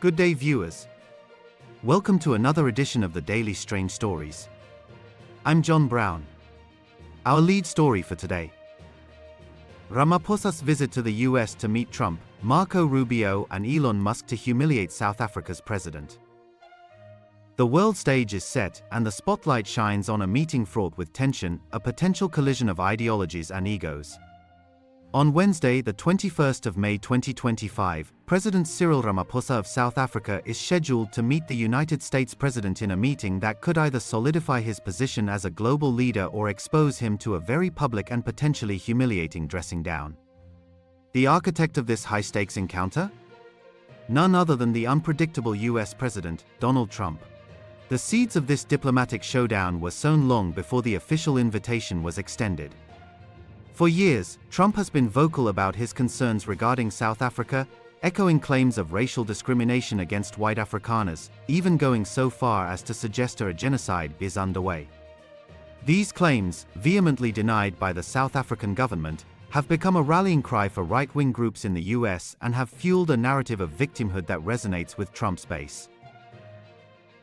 Good day, viewers. Welcome to another edition of the Daily Strange Stories. I'm John Brown. Our lead story for today: Ramaphosa's visit to the US to meet Trump, Marco Rubio and Elon Musk to humiliate South Africa's president. The world stage is set, and the spotlight shines on a meeting fraught with tension, a potential collision of ideologies and egos. On Wednesday, the 21st of May 2025, President Cyril Ramaphosa of South Africa is scheduled to meet the United States President in a meeting that could either solidify his position as a global leader or expose him to a very public and potentially humiliating dressing down. The architect of this high-stakes encounter? None other than the unpredictable US President, Donald Trump. The seeds of this diplomatic showdown were sown long before the official invitation was extended. For years, Trump has been vocal about his concerns regarding South Africa, echoing claims of racial discrimination against white Afrikaners, even going so far as to suggest a genocide is underway. These claims, vehemently denied by the South African government, have become a rallying cry for right-wing groups in the US and have fueled a narrative of victimhood that resonates with Trump's base.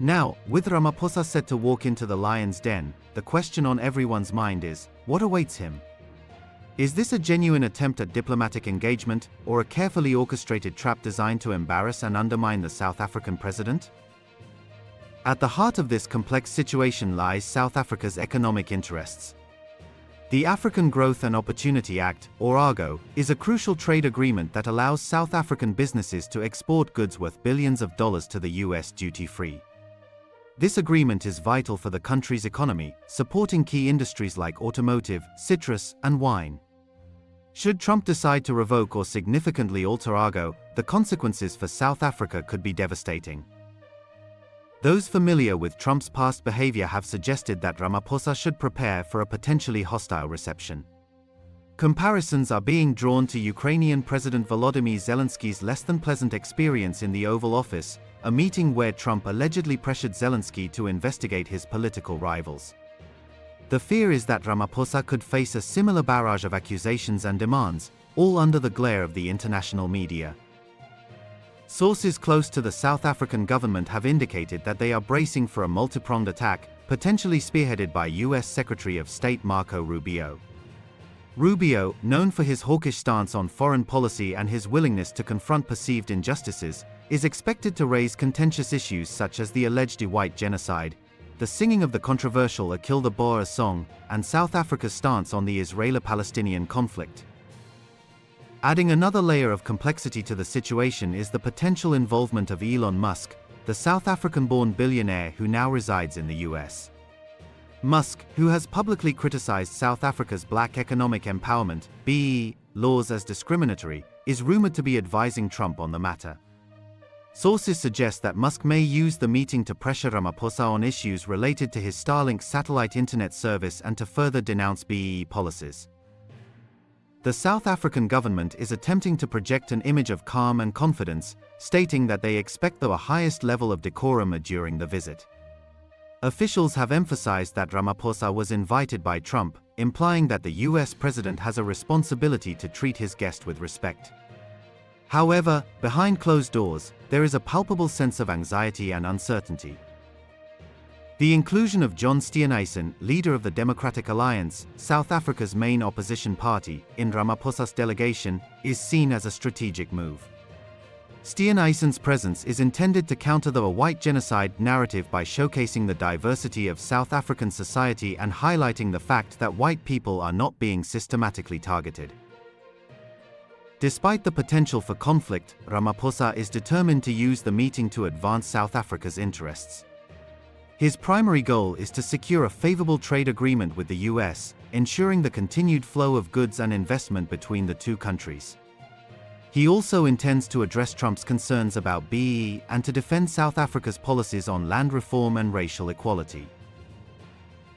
Now, with Ramaphosa set to walk into the lion's den, the question on everyone's mind is, what awaits him? Is this a genuine attempt at diplomatic engagement, or a carefully orchestrated trap designed to embarrass and undermine the South African president? At the heart of this complex situation lies South Africa's economic interests. The African Growth and Opportunity Act, or AGO, is a crucial trade agreement that allows South African businesses to export goods worth billions of dollars to the US duty-free. This agreement is vital for the country's economy, supporting key industries like automotive, citrus, and wine. Should Trump decide to revoke or significantly alter AGO, the consequences for South Africa could be devastating. Those familiar with Trump's past behavior have suggested that Ramaphosa should prepare for a potentially hostile reception. Comparisons are being drawn to Ukrainian President Volodymyr Zelensky's less-than-pleasant experience in the Oval Office, a meeting where Trump allegedly pressured Zelensky to investigate his political rivals. The fear is that Ramaphosa could face a similar barrage of accusations and demands, all under the glare of the international media. Sources close to the South African government have indicated that they are bracing for a multi-pronged attack, potentially spearheaded by US Secretary of State Marco Rubio. Rubio, known for his hawkish stance on foreign policy and his willingness to confront perceived injustices, is expected to raise contentious issues such as the alleged white genocide, the singing of the controversial A Kill the Boer song, and South Africa's stance on the Israeli-Palestinian conflict. Adding another layer of complexity to the situation is the potential involvement of Elon Musk, the South African-born billionaire who now resides in the US. Musk, who has publicly criticized South Africa's Black Economic Empowerment (BEE) laws as discriminatory, is rumored to be advising Trump on the matter. Sources suggest that Musk may use the meeting to pressure Ramaphosa on issues related to his Starlink satellite internet service and to further denounce BEE policies. The South African government is attempting to project an image of calm and confidence, stating that they expect the highest level of decorum during the visit. Officials have emphasized that Ramaphosa was invited by Trump, implying that the US president has a responsibility to treat his guest with respect. However, behind closed doors, there is a palpable sense of anxiety and uncertainty. The inclusion of John Steenhuisen, leader of the Democratic Alliance, South Africa's main opposition party, in Ramaphosa's delegation, is seen as a strategic move. Steenhuisen's presence is intended to counter the white genocide narrative by showcasing the diversity of South African society and highlighting the fact that white people are not being systematically targeted. Despite the potential for conflict, Ramaphosa is determined to use the meeting to advance South Africa's interests. His primary goal is to secure a favorable trade agreement with the US, ensuring the continued flow of goods and investment between the two countries. He also intends to address Trump's concerns about BEE and to defend South Africa's policies on land reform and racial equality.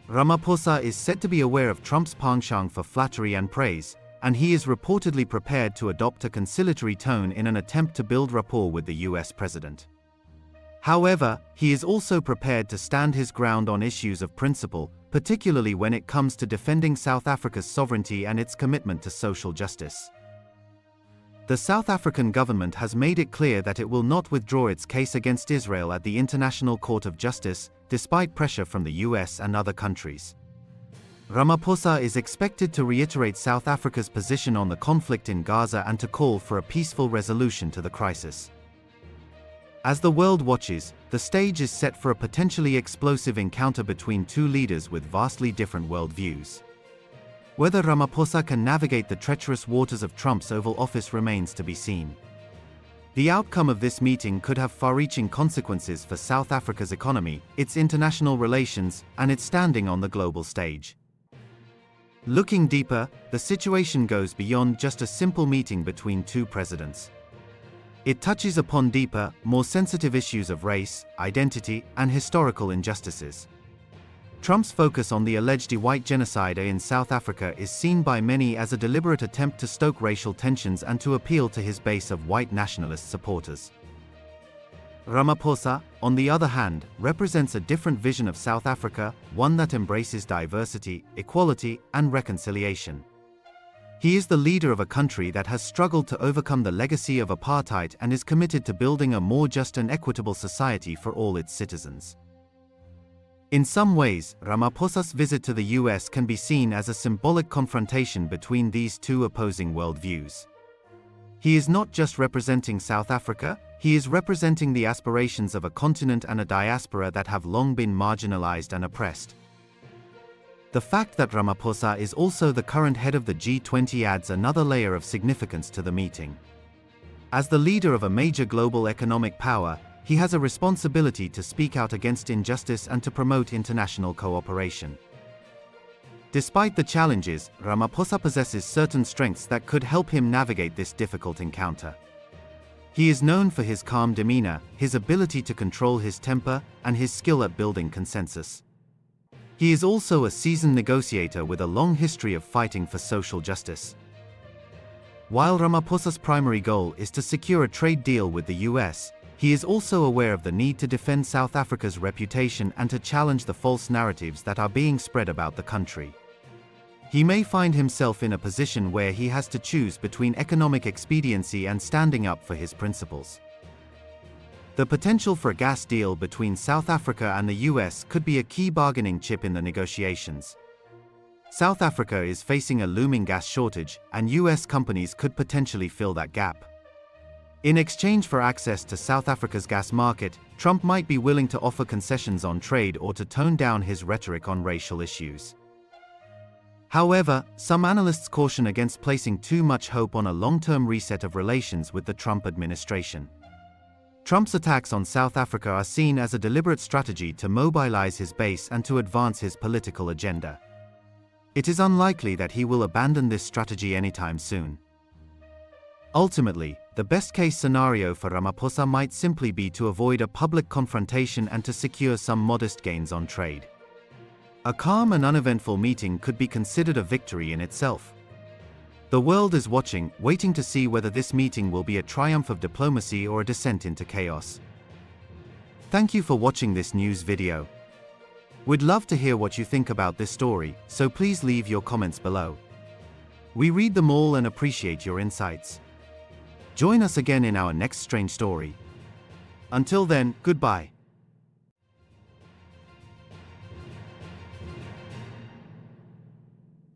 Ramaphosa is said to be aware of Trump's penchant for flattery and praise, and he is reportedly prepared to adopt a conciliatory tone in an attempt to build rapport with the US president. However, he is also prepared to stand his ground on issues of principle, particularly when it comes to defending South Africa's sovereignty and its commitment to social justice. The South African government has made it clear that it will not withdraw its case against Israel at the International Court of Justice, despite pressure from the US and other countries. Ramaphosa is expected to reiterate South Africa's position on the conflict in Gaza and to call for a peaceful resolution to the crisis. As the world watches, the stage is set for a potentially explosive encounter between two leaders with vastly different worldviews. Whether Ramaphosa can navigate the treacherous waters of Trump's Oval Office remains to be seen. The outcome of this meeting could have far-reaching consequences for South Africa's economy, its international relations, and its standing on the global stage. Looking deeper, the situation goes beyond just a simple meeting between two presidents. It touches upon deeper, more sensitive issues of race, identity, and historical injustices. Trump's focus on the alleged white genocide in South Africa is seen by many as a deliberate attempt to stoke racial tensions and to appeal to his base of white nationalist supporters. Ramaphosa, on the other hand, represents a different vision of South Africa, one that embraces diversity, equality, and reconciliation. He is the leader of a country that has struggled to overcome the legacy of apartheid and is committed to building a more just and equitable society for all its citizens. In some ways, Ramaphosa's visit to the US can be seen as a symbolic confrontation between these two opposing worldviews. He is not just representing South Africa, he is representing the aspirations of a continent and a diaspora that have long been marginalized and oppressed. The fact that Ramaphosa is also the current head of the G20 adds another layer of significance to the meeting. As the leader of a major global economic power, he has a responsibility to speak out against injustice and to promote international cooperation. Despite the challenges, Ramaphosa possesses certain strengths that could help him navigate this difficult encounter. He is known for his calm demeanor, his ability to control his temper, and his skill at building consensus. He is also a seasoned negotiator with a long history of fighting for social justice. While Ramaphosa's primary goal is to secure a trade deal with the US, he is also aware of the need to defend South Africa's reputation and to challenge the false narratives that are being spread about the country. He may find himself in a position where he has to choose between economic expediency and standing up for his principles. The potential for a gas deal between South Africa and the US could be a key bargaining chip in the negotiations. South Africa is facing a looming gas shortage, and US companies could potentially fill that gap. In exchange for access to South Africa's gas market, Trump might be willing to offer concessions on trade or to tone down his rhetoric on racial issues. However, some analysts caution against placing too much hope on a long-term reset of relations with the Trump administration. Trump's attacks on South Africa are seen as a deliberate strategy to mobilize his base and to advance his political agenda. It is unlikely that he will abandon this strategy anytime soon. Ultimately, the best-case scenario for Ramaphosa might simply be to avoid a public confrontation and to secure some modest gains on trade. A calm and uneventful meeting could be considered a victory in itself. The world is watching, waiting to see whether this meeting will be a triumph of diplomacy or a descent into chaos. Thank you for watching this news video. We'd love to hear what you think about this story, so please leave your comments below. We read them all and appreciate your insights. Join us again in our next strange story. Until then, goodbye.